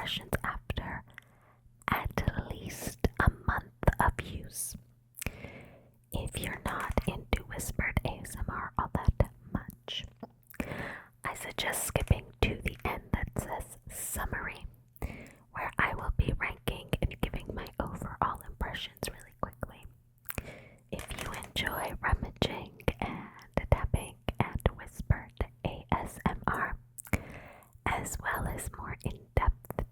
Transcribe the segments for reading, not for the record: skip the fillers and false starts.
impressions after at least a month of use. If you're not into whispered ASMR all that much, I suggest skipping to the end that says summary, where I will be ranking and giving my overall impressions really quickly. If you enjoy rummaging and tapping and whispered ASMR, as well as more in-depth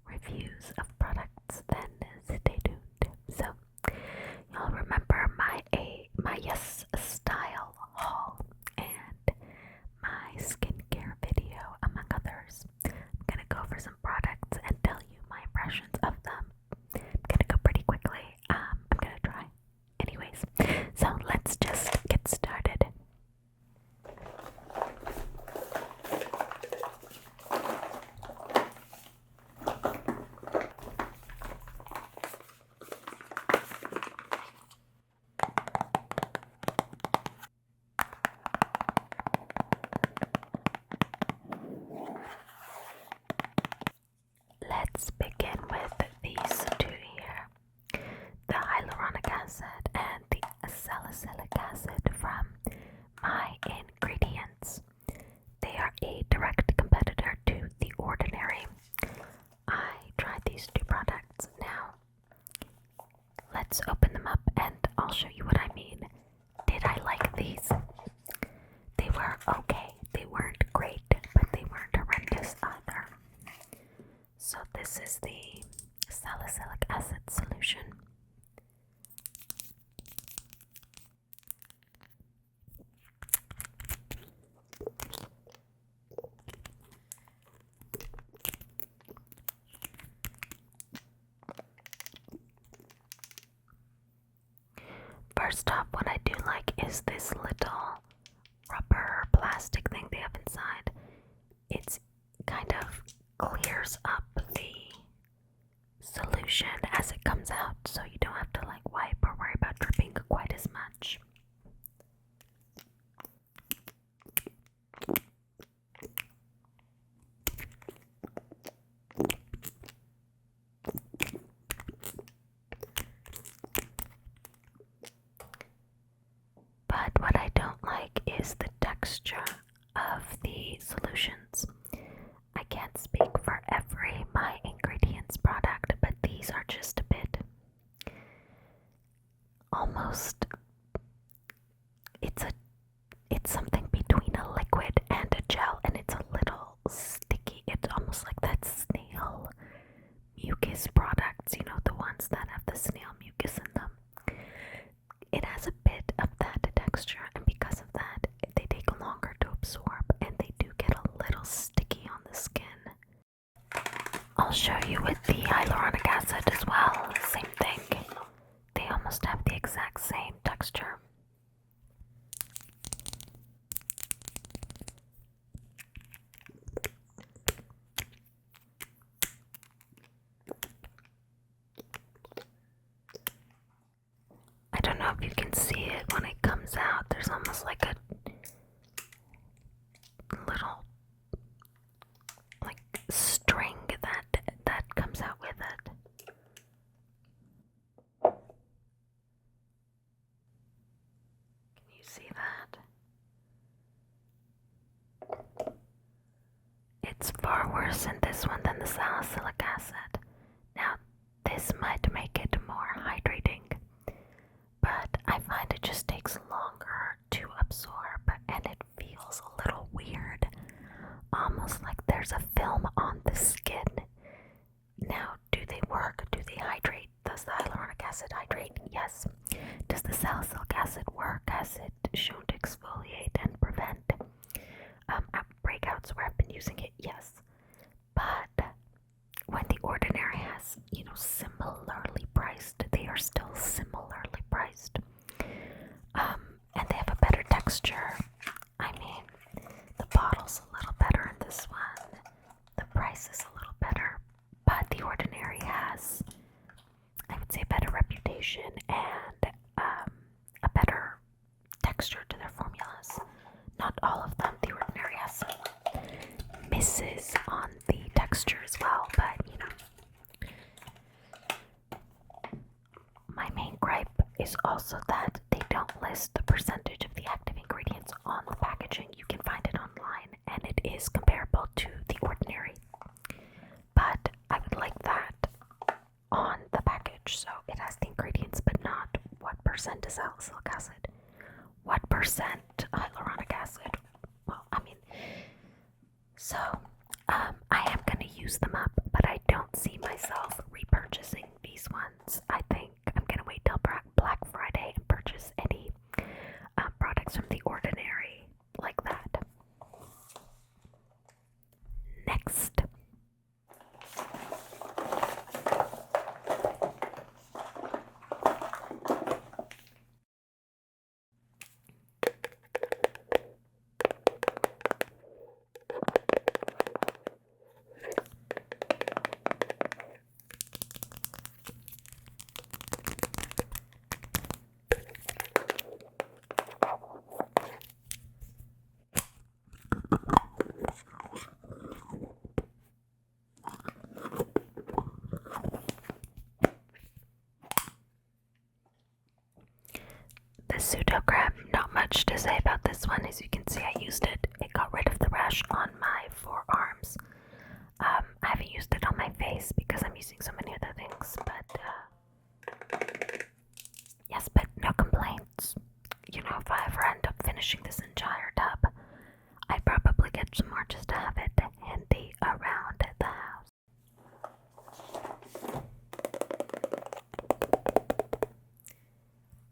reviews of products, then stay tuned. So, you'll remember my Yes Style haul and my skincare video, among others. I'm gonna go over some products and tell you my impressions of them. I'm gonna go pretty quickly. I'm gonna try. Anyways, so let's just get started. Let's begin with these two here, the Hyaluronic acid and the Salicylic acid from iN.gredients. They are a direct competitor to The Ordinary. I tried these two products. Now, let's open them up and I'll show you what I mean. Did I like these? They were okay. They weren't great, but they weren't horrendous either. So this is the salicylic acid solution. First off, what I do like is this little rubber plastic thing they have inside. It's kind of clears up the solution as it comes out, so you don't have to like wipe or worry about dripping quite as much. But what I don't like is the texture of the solutions. I can't speak for every iN.gredients product, but these are just a bit almost, it's something between a liquid and a gel, and it's a little sticky. It's almost like that snail mucus products, you know, the ones that have the snail mucus in them. It has a bit of that texture, and because of that, they take longer to absorb, and they do get a little sticky on the skin. I'll show you with the hyaluronic acid as well, same thing. They almost have the exact same texture. I don't know if you can see it when it comes out. There's almost like a little like string that comes out with it. Can you see that? It's far worse in this one than the salicylic acid. Now, this might make it more hydrating, but I find it just takes longer to absorb, and it feels a little weird, almost like there's a film on the skin. Now, do they work? Do they hydrate? Does the hyaluronic acid hydrate? Yes. Does the salicylic acid work? Has it shown to exfoliate and prevent breakouts where I've been using it? Yes. But when The Ordinary has, similarly priced, they are still similarly priced. And they have a better texture. I mean, the bottle's a little better in this one. The price is a little better. But The Ordinary has, I would say, a better reputation and a better texture to their formulas. Not all of them. The Ordinary has some misses on the texture as well, but also that they don't list the percentage of the active ingredients on the packaging. You can find it online and it is comparable to the ordinary. But I would like that on the package. So it has the ingredients but not what percent is salicylic acid, what percent hyaluronic acid. Well, I mean, so I am going to use them up, but I don't see myself repurchasing these ones. I think I'm going to wait till Black Friday and purchase any products from the ordinary like that. Next. Sudocrem, not much to say about this one. As you can see, I used it. It got rid of the rash on my forearms. I haven't used it on my face because I'm using so many other things, but yes, but no complaints. You know, if I ever end up finishing this entire tub, I'd probably get some more just to have it handy around the house.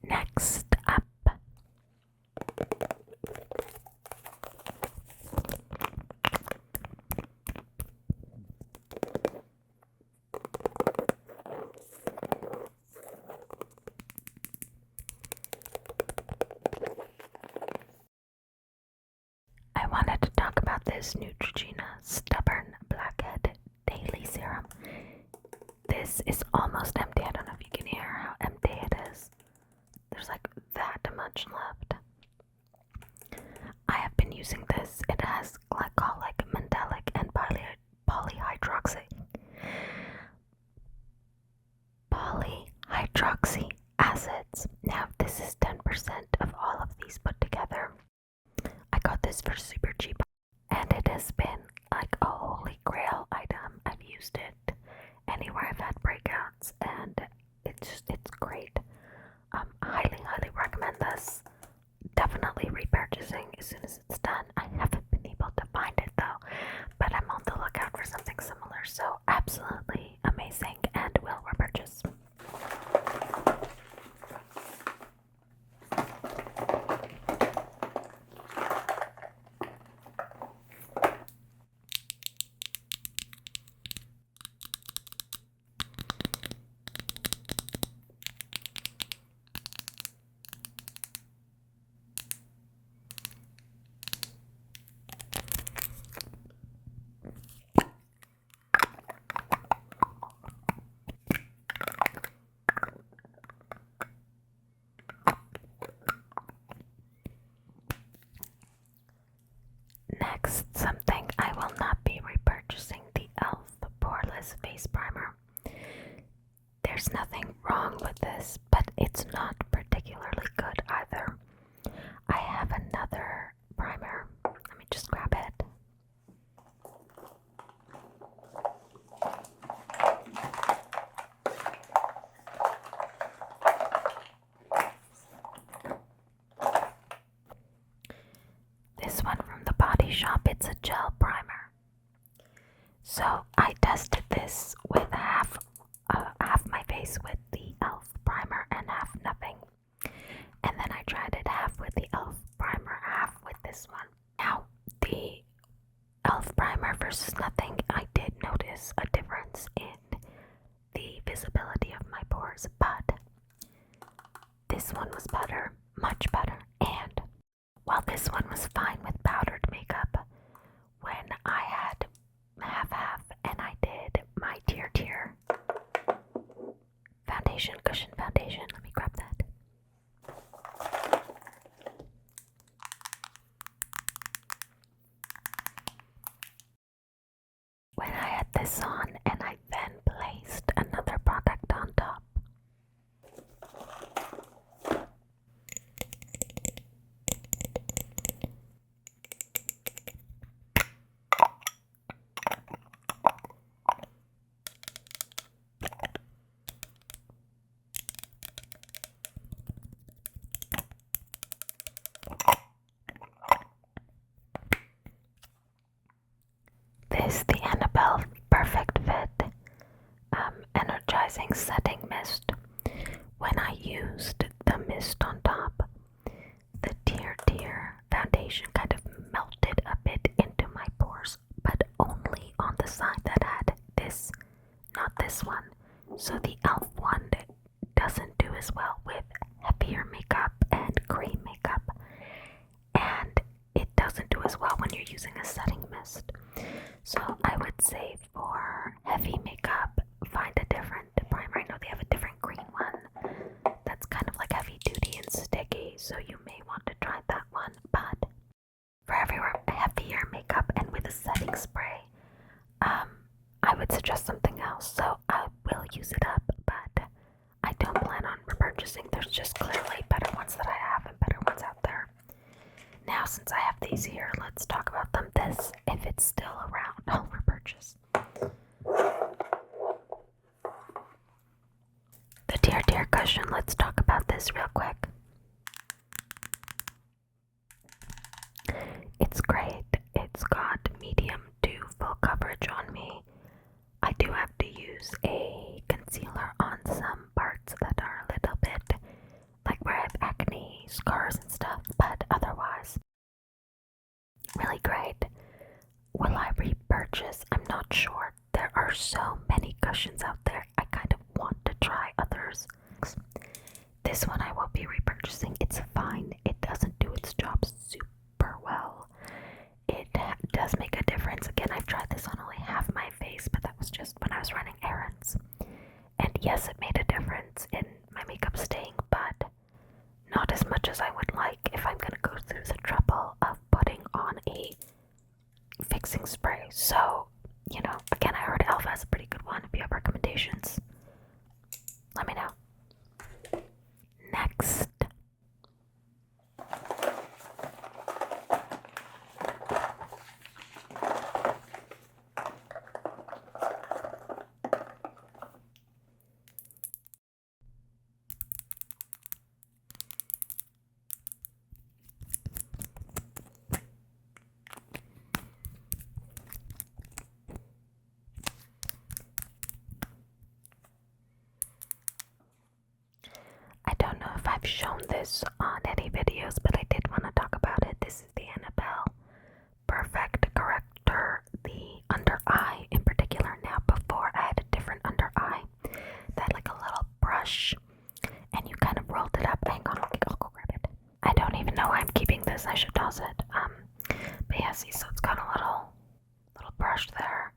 Next up, I wanted to talk about this Neutrogena Stubborn Blackhead Daily Serum. This is almost empty. I don't know if you can hear how empty it is. There's like that much left. I have been using this. It has glycolic, mandelic, and polyhydroxy acids. Now, this is 10% of all of these put together. I got this for super cheap, and it has been like a holy grail item. I've used it anywhere I've had breakouts, and it's great. Highly recommend this. Definitely repurchasing as soon as it's done. I haven't been able to find it though, but I'm on the lookout for something similar, so absolutely amazing and will repurchase. Next, something I will not be repurchasing, the e.l.f. Poreless Face Primer. There's nothing wrong with this, but it's not particularly good either. I have another primer. Let me just grab it. This one from the Body Shop, it's a gel primer. So I tested this with half my face with the e.l.f. primer and half nothing. And then I tried it half with the e.l.f. primer, half with this one. Now, the e.l.f. primer versus nothing, I did notice a difference in the visibility of my pores, but this one was better, much better. And while this one was fine with powdered makeup, when I had half and I did my TirTir foundation, cushion foundation, let me grab that. When I had this on and I then placed another product on top, So the e.l.f. one doesn't do as well with heavier makeup and cream makeup, and it doesn't do as well when you're using a setting mist. So I would say for heavy makeup, find a different primer. I know they have a different green one that's kind of like heavy duty and sticky, so you may want to try that one. But for heavier makeup and with a setting spray, I would suggest something else. So I will use it up, but I don't plan on repurchasing. There's just clearly better ones that I have and better ones out there. Now, since I have these here, let's talk about them. This, if it's still around, I'll repurchase. The TirTir cushion, let's talk about this real quick. It's great. It's got medium to full coverage on me. I do have to use a concealer on some parts that are a little bit like where I have acne, scars and stuff, but otherwise, really great. Will I repurchase? I'm not sure. There are so many cushions out there. I kind of want to try others. This one I will be repurchasing. It's fine. It doesn't do its job super well. It does make a difference. Again, I've tried this on only half my face, but that was just when I was running errands. And yes, it made a difference in my makeup staying, but not as much as I would like if I'm going to go through the trouble of putting on a fixing spray. So, you know, again, I heard e.l.f. has a pretty good one. If you have recommendations, let me know. Next, I don't know if I've shown this on any videos, but I did want to talk about it. This is the Annabelle Perfect Corrector, the under eye in particular. Now, before I had a different under eye that had like a little brush, and you kind of rolled it up. Hang on, I'll go grab it. I don't even know why I'm keeping this. I should toss it. But yeah, see, so it's got a little brush there,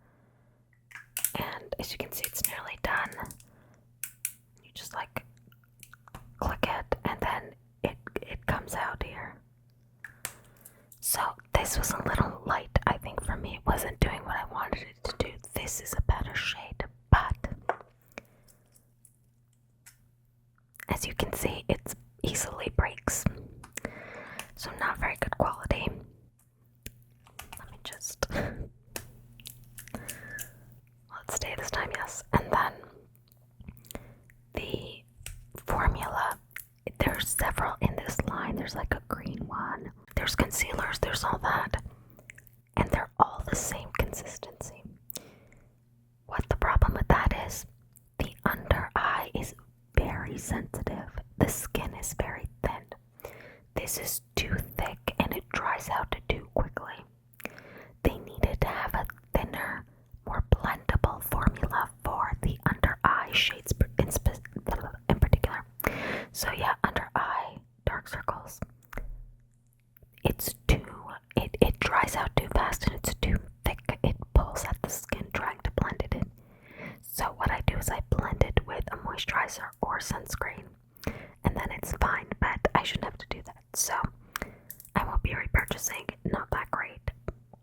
and as you can see, it's nearly done. You just like click it, and then it comes out here. So this was a little light, I think, for me. It wasn't doing what I wanted it to do. This is a better shade, but as you can see, it easily breaks. So not very good quality. Let me just let's stay this time, yes. And then the formula, there's several in this line. There's like a green one, there's concealers, there's all that, and they're all the same consistency. What the problem with that is, the under eye is very sensitive. The skin is very thin. This is too thick and it dries out too quickly. They needed to have a thinner, more blendable formula for the under eye shades in particular. So yeah, under eye, dark circles. It dries out too fast and it's too thick. It pulls at the skin trying to blend it in. So what I do is I blend it with a moisturizer or sunscreen, and then it's fine, but I shouldn't have to do that. So I won't be repurchasing. Not that great.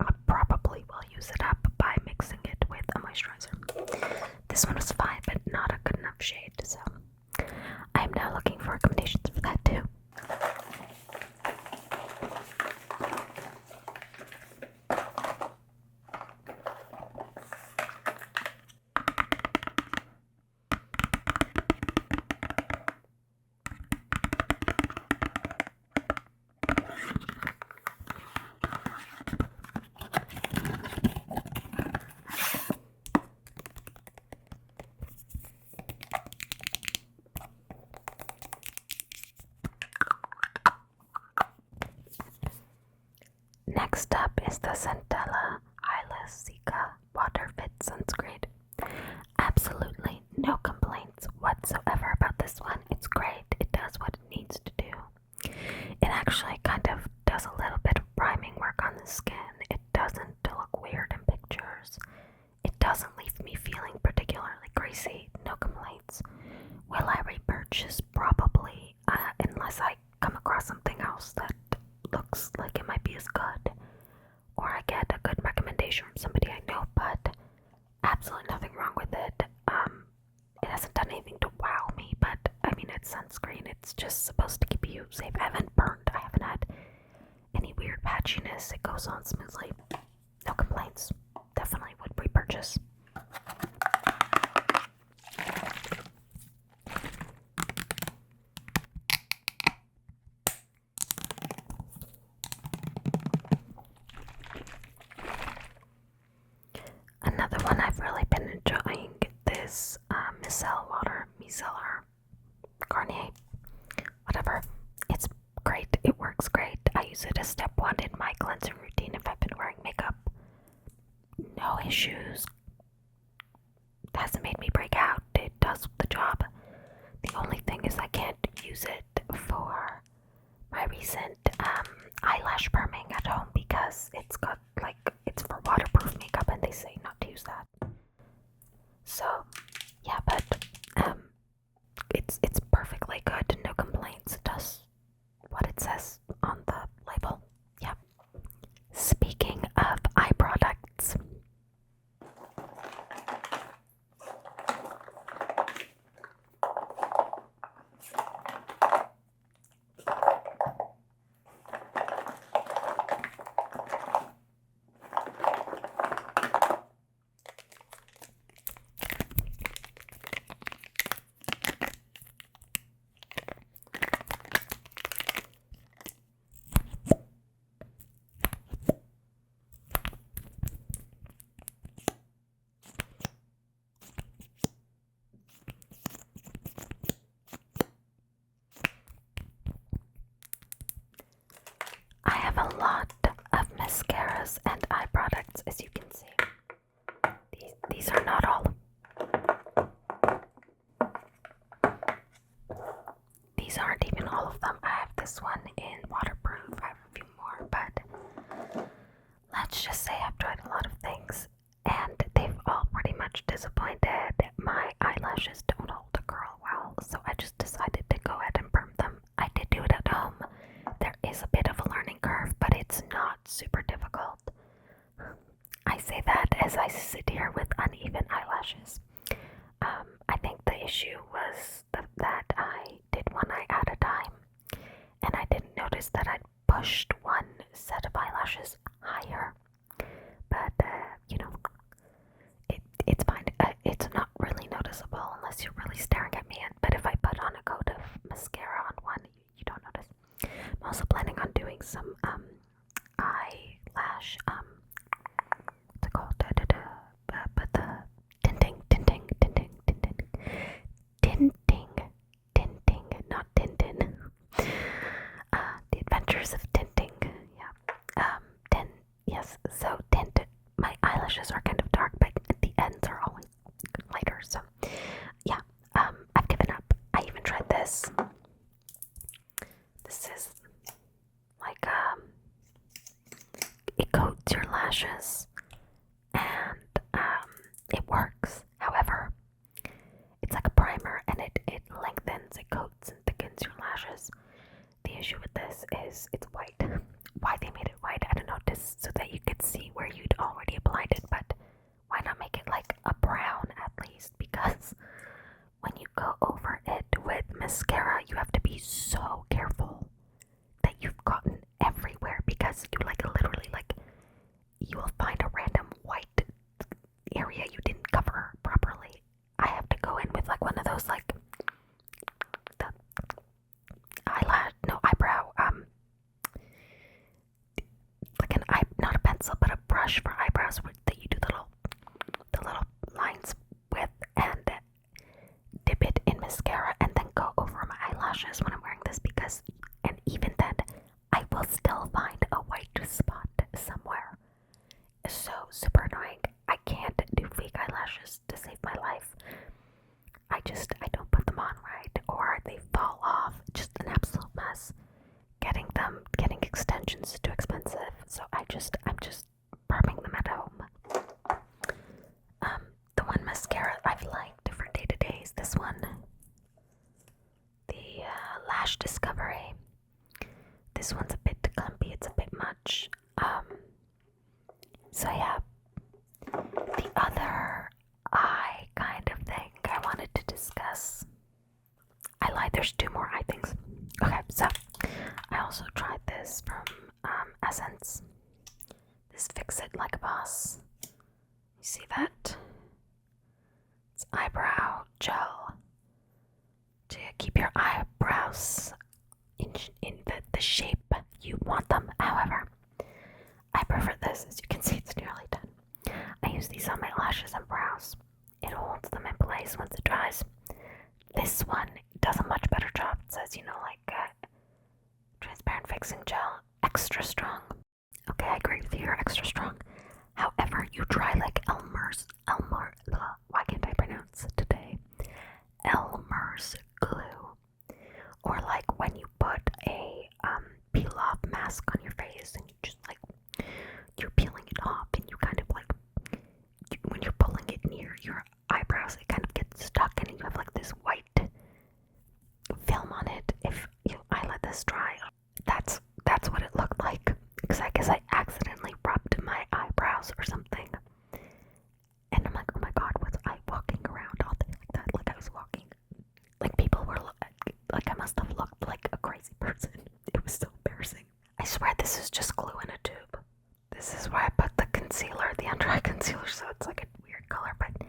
I probably will use it up by mixing it with a moisturizer. This one was fine, but not a good enough shade, so I am now looking for recommendations for that too. Next up is the Centella Hyalu-Cica Water Fit Sunscreen. Absolutely no complaints. greasy, no complaints. Will I repurchase? Probably, unless I come across something else that looks like it might be as good, or I get a good recommendation from somebody I know, but absolutely nothing wrong with it. It hasn't done anything to wow me, but I mean, it's sunscreen. It's just supposed to keep you safe. I haven't burned. I haven't had any weird patchiness. It goes on smoothly. No complaints. Definitely would repurchase. Another one I've really been enjoying, this Micellar, Garnier, whatever. It's great. It works great. I use it as step 1 in my cleansing routine if I've been wearing makeup. No issues. It hasn't made me break out. It does the job. The only thing is I can't use it for my recent eyelash perming at home because it's got it's for waterproof makeup and they say not to use that. So yeah, but it's perfectly good. No complaints. It does what it says on the label. Yeah. Speaking of eye products, I have a lot of mascaras and eye products, as you can see. These are not all. These aren't even all of them. I have this one in waterproof. I have a few more, but let's just say I've tried a lot of things, and they've all pretty much disappointed. My eyelashes don't hold a curl well, so I just decided to go ahead and perm them. I did do it at home. There is a bit of a learning curve, but it's not super difficult. I say that as I sit here with uneven eyelashes. I think the issue was that I did one eye at a time, and I didn't notice that I'd pushed one set of eyelashes higher. But, it's fine. It's not really noticeable unless you're really staring at me. But if I put on a coat of mascara on one, you don't notice. I'm also planning on doing some eyelash, what's it called? But the tinting, not Tintin. The Adventures of Tinting, yeah. Yes, so tint. My eyelashes are kind of dark, but the ends are always lighter, so yeah, I've given up. I even tried this. This is like, it coats your lashes, and it works. However, it's like a primer, and it lengthens, it coats and thickens your lashes. The issue with this is it's white. Why they made it white, I don't know, just so that you could see where you'd already applied it, but why not make it like a brown at least? Because when you go over it with mascara, you have to be so careful that you've gotten everywhere, because you literally you will find a random white area you didn't cover properly. I have to go in with one of those the eyebrow eyebrow gel to keep your eyebrows in the shape you want them. However, I prefer this. As you can see, it's nearly done. I use these on my lashes and brows. It holds them in place once it dries. This one does a much better job. It says, transparent fixing gel, extra strong. Okay, I agree with you, you're extra strong. However, you try like why can't I pronounce it today? Elmer's glue. Or like when you put a peel-off mask on your face and you just you're peeling it off and you kind of when you're pulling it near your eyebrows, it kind of gets stuck and you have like this white film on it. If I let this dry, that's what it looked like. Because I guess I accidentally rubbed my eyebrows or something. And I'm like, oh my god, was I walking around all day like that? Like I was walking, like people were, like I must have looked like a crazy person. It was so embarrassing. I swear this is just glue in a tube. This is where I put the concealer, the under eye concealer, so it's like a weird color, but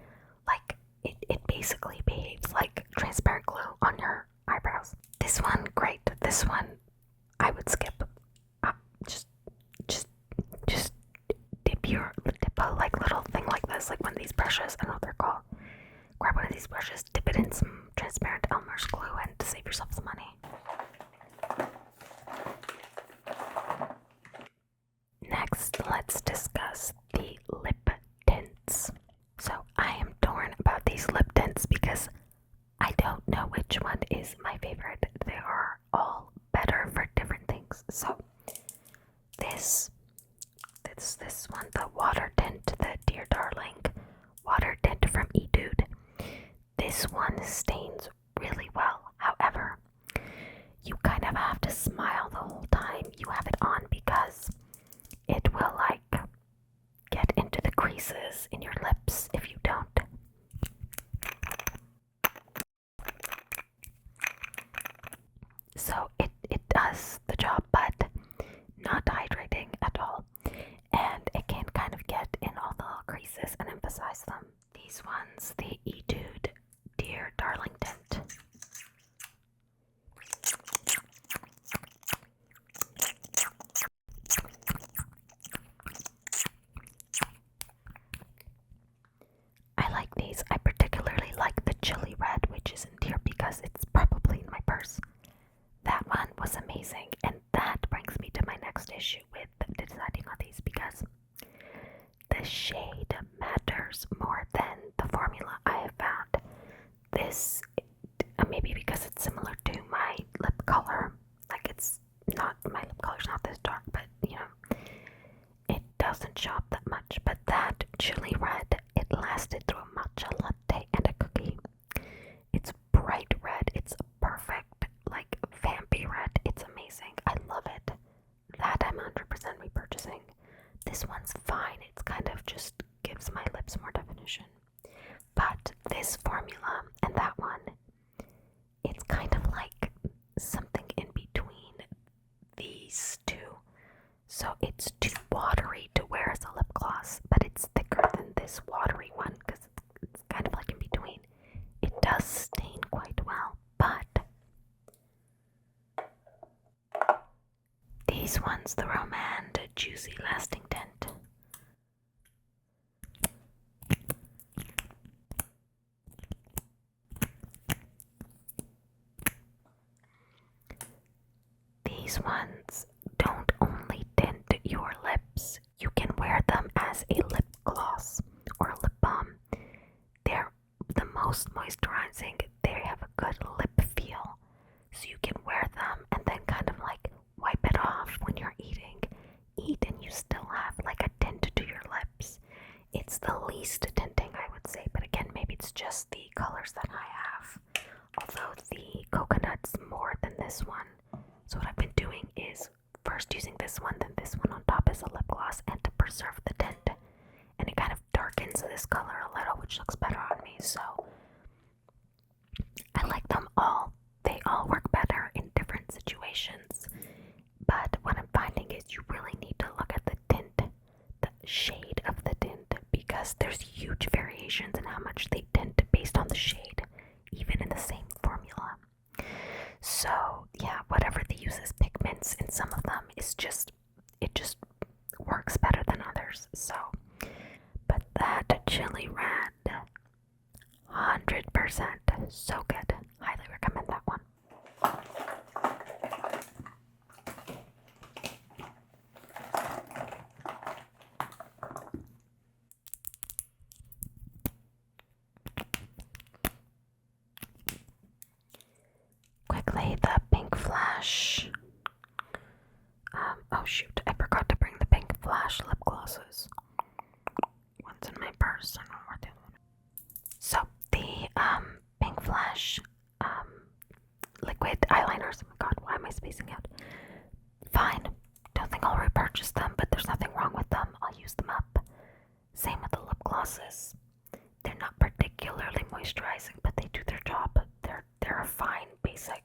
like it basically behaves like transparent glue on your eyebrows. This one, great. This one, I would skip. Just dip a like little thing like this, like one of these brushes. I don't know what they're called. Grab one of these brushes, dip it in some transparent Elmer's glue, and to save yourself some money. Next, let's discuss the lip tints. So I am torn about these lip tints because I don't know which one is my favorite. They are all better for different things. So this one, the water tint, the Dear Darling water tint from Etude. This one stains really well. However, you kind of have to smile the whole time you have it on because it will get into the creases in your lips if you don't. So it does the job, but not hydrating at all. And it can kind of get in all the little creases and emphasize them. These ones, the Etude Dear Darling Tint. I like these. I particularly like the chili red, which isn't here because it's probably in my purse. That one was amazing, and that brings me to my next issue with deciding on these because the shade matters more than the formula I have found. This, maybe because it's similar to my lip color, like it's not, my lip color's not this dark, but it doesn't show up that much. But that chili red, it lasted through a matcha latte and a cookie. It's bright red, it's perfect, like vampy red, it's amazing. I love it. That I'm 100% repurchasing. This one's fine, it's kind of just gives my lips more definition. But this formula and that one, it's kind of like something in between these two. So it's too watery to wear as a lip gloss, but it's thicker than this watery one because it's kind of like in between. It does stain quite well, but these ones, the Romand Juicy Lasting Tint. These ones don't only tint your lips, you can wear them as a lip gloss or a lip balm. They're the most moisturizing, they have a good lip feel, so you can wear them and then kind of like wipe it off when you're eating. Eat and you still have like a tint to your lips. It's the least tinting, I would say, but again, maybe it's just the colors that I have. Although the coconut's more than this one. So what I've been doing is first using this one, then this one on top as a lip gloss, and to preserve the tint. And it kind of darkens this color a little, which looks better on me, so I like them all. They all work better in different situations. But what I'm finding is you really need to look at the tint, the shade of the tint, because there's huge huge variations in how much they tint based on the shade, even in the same formula. So yeah, whatever they use as pigments in some of them it just works better than others. So, but that chili red, 100%, so good. Highly recommend that one. Quickly, the Pink Flash. Oh shoot, I forgot to bring the Pink Flash lip glosses. One's in my purse, I don't know where the other one is. So, the Pink Flash liquid eyeliners. Oh my god, why am I spacing out? Fine, don't think I'll repurchase them, but there's nothing wrong with them. I'll use them up. Same with the lip glosses. They're not particularly moisturizing, but they do their job. They're a fine, basic,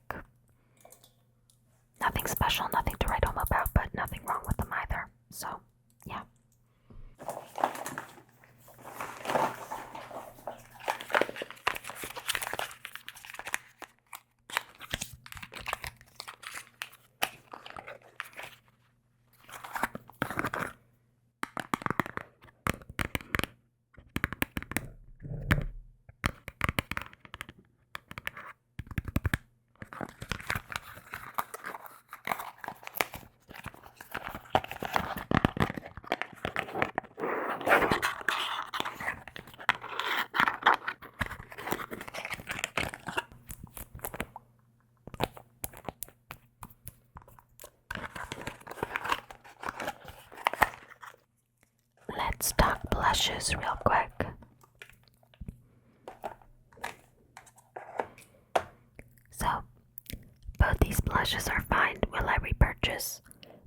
nothing special, nothing to write home about, but nothing wrong with them either. So, yeah. Let's talk blushes real quick. So, both these blushes are fine. Will I repurchase?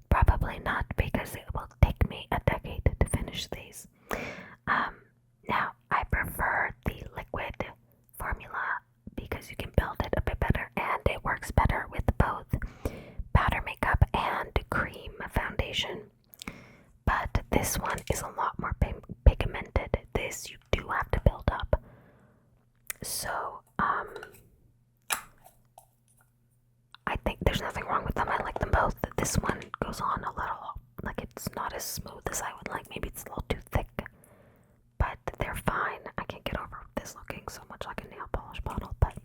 Probably not, because it will take me a decade to finish these. Now, I prefer the liquid formula because you can build it a bit better and it works better with both powder makeup and cream foundation. But this one is a lot more pigmented. This you do have to build up. So, I think there's nothing wrong with them. I like them both. This one goes on a little, like it's not as smooth as I would like. Maybe it's a little too thick. But they're fine. I can't get over this looking so much like a nail polish bottle. But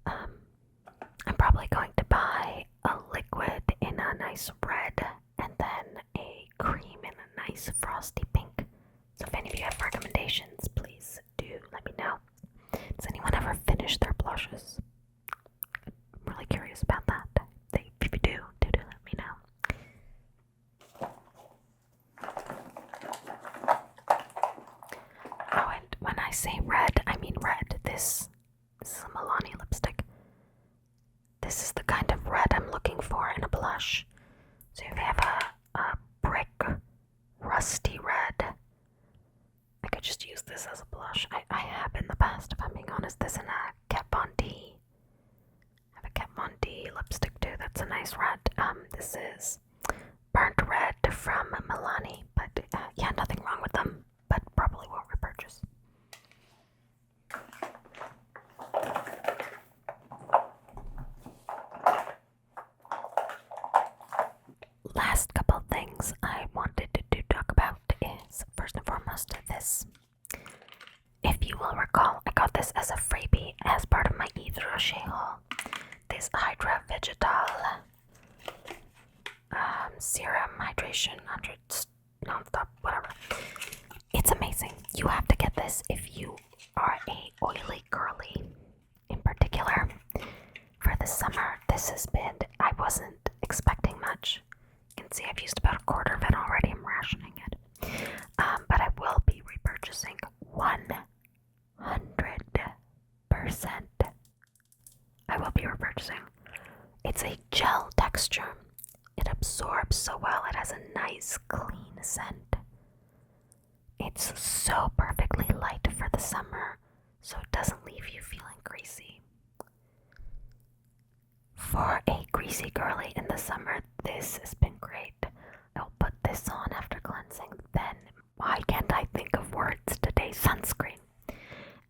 I'm probably going to buy a liquid in a nice red and then a cream in a nice frosty pink. So if any of you have recommendations, please do let me know. Does anyone ever finish their blushes? I'm really curious about that. If you do let me know. Oh, and when I say red, I mean red. This is a Milani lipstick. This is the kind of red I'm looking for in a blush. So if you have a brick rusty red, I could just use this as a blush. I have in the past, if I'm being honest. This in a Kat Von D. I have a Kat Von D lipstick too. That's a nice red. This is burnt red from Milani, but yeah, nothing wrong with them, but probably won't repurchase. Last couple things I wanted to talk about is, first and foremost, this. If you will recall, I got this as a freebie as part of my Yves Rocher haul. This Hydra Vegetal Serum Hydration 100 non-stop, whatever. It's amazing. You have to get this if you are a oily girly. In particular, for the summer, this has been, I wasn't expecting much. You can see I've used about a quarter of it already. I'm rationing it. But I will be repurchasing 100%. I will be repurchasing. It's a gel texture. It absorbs so well. It has a nice clean scent. It's so perfectly light for the summer, so it doesn't leave you feeling greasy. For a greasy girly in the summer, this has been great. I'll put this on after cleansing. Then, why can't I think of words today? sunscreen.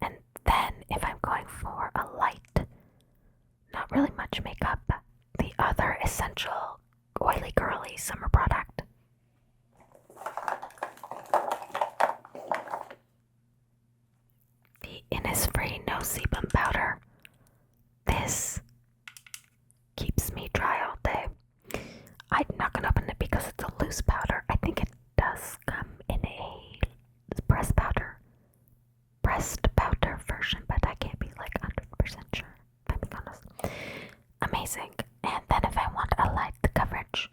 And then if I'm going for a light, not really much makeup, the other essential oily girly summer product. The Innisfree No Sebum Powder. This keeps me dry all day. I'm not gonna open it because it's a loose powder. I think it does come in a pressed powder version, but I can't be like 100% sure, if I'm being honest. Amazing. And then if I want a light coverage,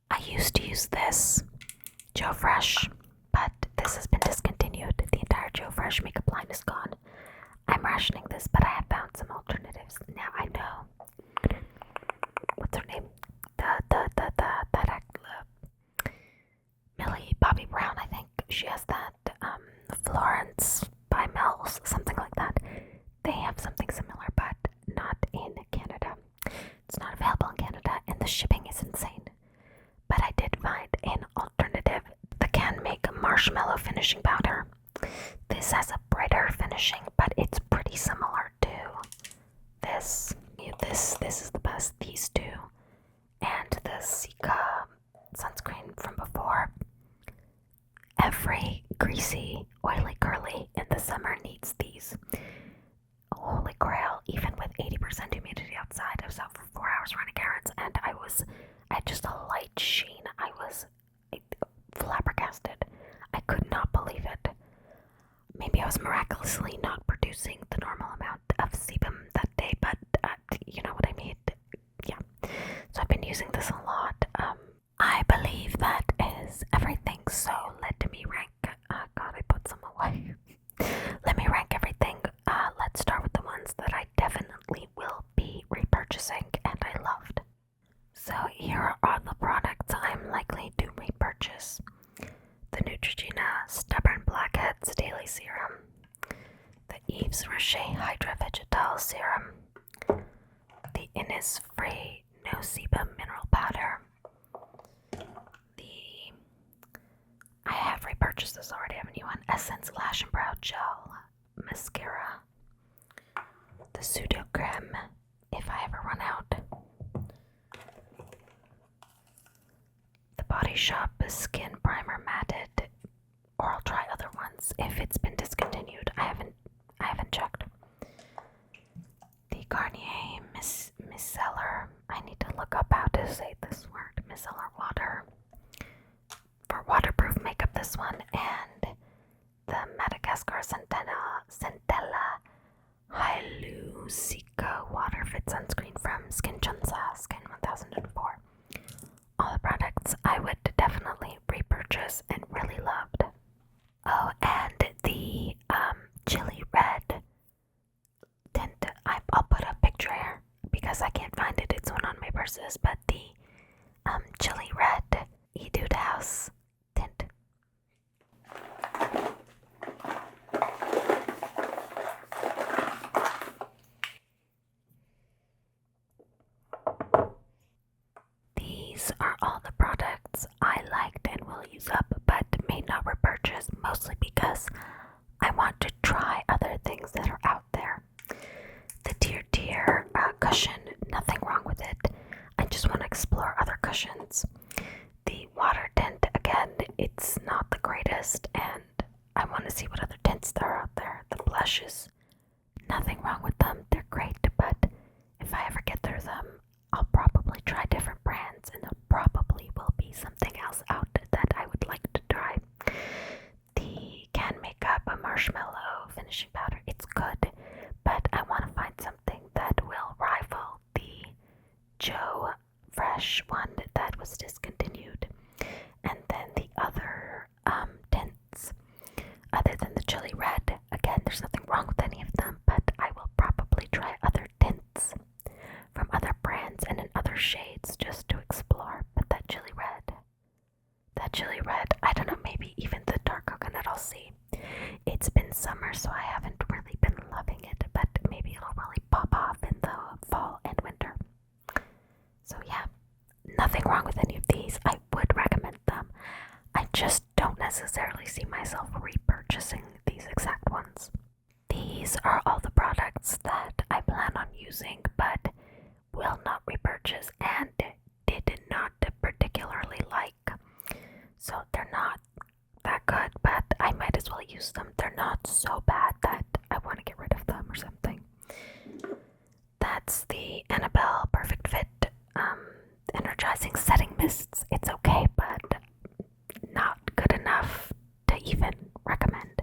I used to use this Joe Fresh, but this has been discontinued. The entire Joe Fresh makeup line is gone. I'm rationing this, but I have found some alternatives. Now I know. What's her name? Millie Bobby Brown, I think. She has that. Florence by Mel's, something like that. They have something similar, but not in Canada. It's not available in Canada, and the shipping is insane. But I did find an alternative. The Can Make Marshmallow Finishing Powder. This has a brighter finishing, but it's pretty similar to this. This is the best. These two and the Cica sunscreen from before. Every greasy, oily girly in the summer needs these. Holy grail, even with 80% humidity outside. I was out for 4 hours running errands, and I had just a light sheen. I was flabbergasted. I could not believe it. Maybe I was miraculously not producing the normal amount of sebum that day, but you know what I mean? Yeah. So I've been using this a lot. I believe that is everything. So let me rank. God, I put some away. Let me rank everything. Let's start with the ones that I definitely will be repurchasing and I loved. So here are the products I'm likely to repurchase. The Neutrogena Stubborn Blackheads Daily Serum. The Yves Rocher Hydra Vegetal Serum. The Innisfree No Sebum Mineral Powder. I have repurchased this already, I have a new one. Essence Lash and Brow Gel Mascara. The Sudocrem, if I ever run out. The Body Shop Skin Primer Matted, or I'll try other ones if it's been discontinued. I haven't checked. The Garnier Micellar. I need to look up how to say this word. Micellar water. For waterproof makeup, this one, and the Madagascar Centella Hyalu-Cica Water Fit Sunscreen from Skin 1004. All the products I would definitely repurchase and really loved. Oh, and the chili red tint. I'll put a picture here because I can't find it. It's one on my purses, but the chili red Etude House tint. These are all the products I liked and will use up, but may not repurchase, mostly because I want to try other things that are out there. The TirTir cushion, nothing wrong with it. I just want to explore other cushions. The water tint, again, it's not the greatest, and I want to see what other tints there are out there. The blushes, nothing wrong with them. They're great, but if I ever get through them, I'll probably try different brands, and there probably will be something else out that I would like to try. The Can Makeup Marshmallow Finishing Powder, it's good, but I want to find something that will rival the Joe Fresh one that was discontinued. And then the other tints, other than the chili red, again, there's nothing wrong with any of them, but I will probably try other tints from other brands and in other shades just to explore. But that chili red, I don't know, maybe even the dark coconut, I'll see. It's been summer, so I haven't really been loving it, but maybe it'll really pop off in the fall and winter. So yeah, nothing wrong with any of these. I would recommend them. I just don't necessarily repurchasing these exact ones. These are all the products that I plan on using but will not repurchase and did not particularly like. So they're not that good, but I might as well use them. They're not so bad that I want to get rid of them or something. That's the Annabelle Perfect Fit Energizing Setting Mists. It's okay, but not good enough to even recommend.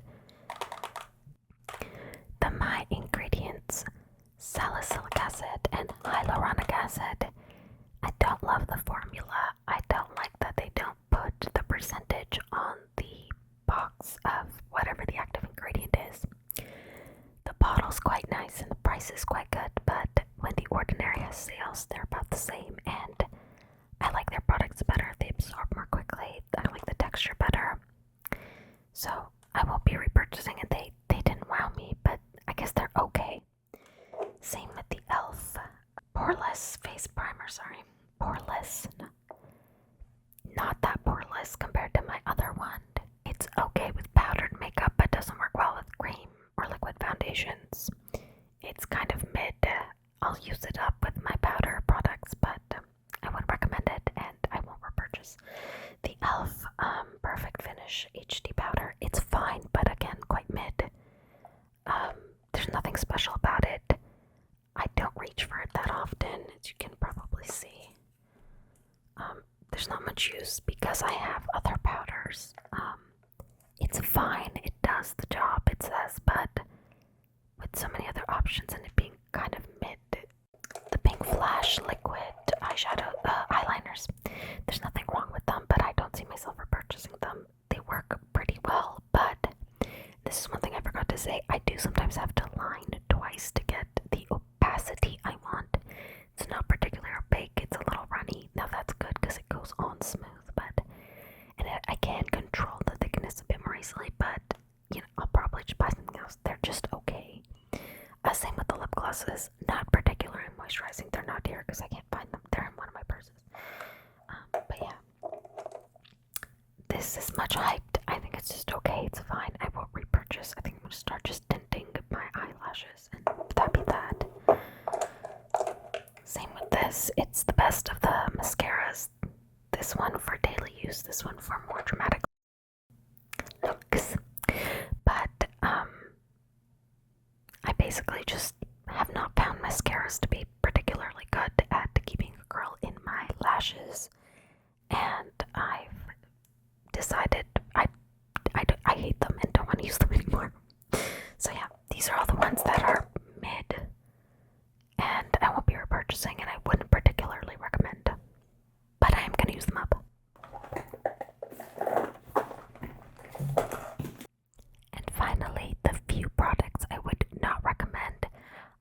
The iN.Gredients Salicylic Acid and Hyaluronic Acid. I don't love the formula. I don't like that they don't put the percentage on the box of whatever the active ingredient is. The bottle's quite nice and the price is quite good, but when The Ordinary has sales, they're about the same, and I like their products better. They absorb more quickly. I like the texture better. So I won't be repurchasing it. They didn't wow me, but I guess they're okay. Same with the e.l.f. Poreless face primer, Poreless. Not that poreless compared to my other one. It's okay with powdered makeup, but doesn't work well with cream or liquid foundations. It's kind of mid. I'll use it up with my powder products, but I wouldn't recommend it and I won't repurchase. The e.l.f. Perfect Finish HD powder. It's fine, but again, quite mid. There's nothing special about it. I don't reach for it that often, as you can probably see. There's not much use because I have other powders. It's fine, it does the job, it says, but with so many other options and it being kind of mid. The Pink Flash liquid eyeshadow eyeliners. There's nothing wrong with them, but I don't see myself repurchasing them. They work pretty well, but this is one thing I forgot to say. I do sometimes have to line twice to get the opacity I want. It's not particularly opaque, it's a little runny. Now that's good because it goes on smooth, I can control the thickness a bit more easily, but I'll probably just buy something else. They're just okay. Same with the lip glosses. Not particularly moisturizing. They're not here because I can't find them. They're in one of my purses. But yeah. This is much hyped. I think it's just okay. It's fine. I won't repurchase. I think I'm going to start just tinting my eyelashes, and that'd be that. Same with this. It's the best of the mascaras. This one for daily use. This one for more dramatic looks. But I basically just have not found mascaras to be particularly good at keeping a curl in my lashes, and I've decided I hate them and don't want to use them anymore. So yeah, these are all the ones that are mid, and I won't be repurchasing, and I wouldn't particularly recommend, but I am going to use them up. And finally, the few products I would not recommend,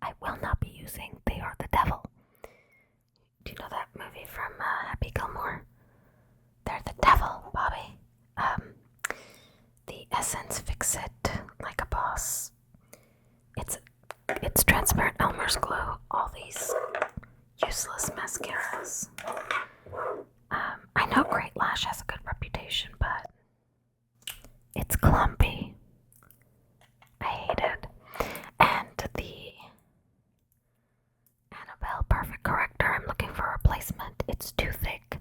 I will not be using. They are the devil. Do you know that movie from Happy Gilmore? They're the devil, Bobby. The Essence Fix It Like a Boss. It's transparent Elmer's glue. All these useless mascaras. I know Great Lash has a good reputation, but it's clumpy. I hate it. And the Annabelle Perfect Corrector, I'm looking for a replacement. It's too thick.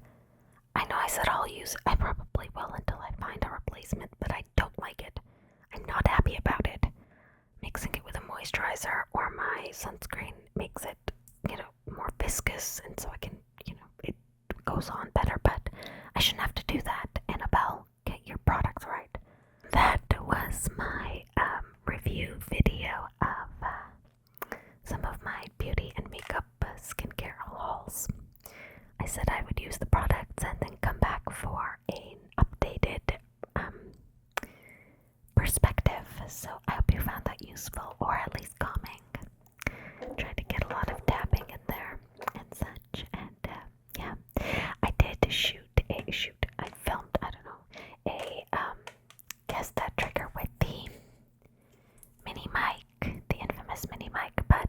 I know I said I'll use it. I probably will until I find a replacement, but I don't like it. I'm not happy about it. Mixing it with a moisturizer or my sunscreen makes it, more viscous, and so I can, it goes on better, but I shouldn't have to do that. Annabelle, get your products right. That was my review video of some of my beauty and makeup skincare hauls. I said I would use the products and then come back for an updated perspective. So I hope you found that useful, or at least calming. Tried to get a lot of tapping in there and such, and yeah, I did I filmed, guess that trigger with the mini mic, the infamous mini mic, but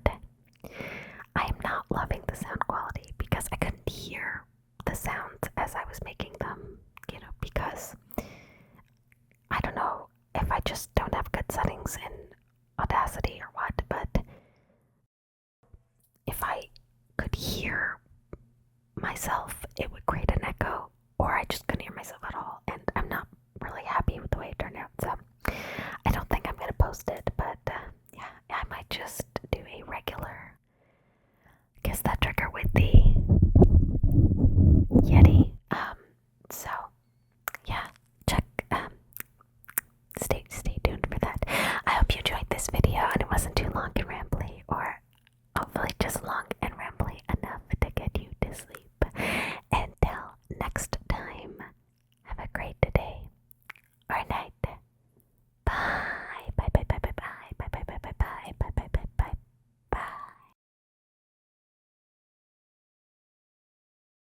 I am not loving the sound quality because I couldn't hear the sounds as I was making them, because I don't know if I just don't settings in Audacity or what, but if I could hear myself, it would create an echo, or I just couldn't hear myself at all, and I'm not really happy with the way it turned out, so I don't think I'm going to post it, but yeah, I might just do a regular, guess that trigger with the Yeti. So yeah, check, stay tuned for that. I hope you enjoyed this video and it wasn't too long and rambly, or hopefully just long and rambly enough to get you to sleep.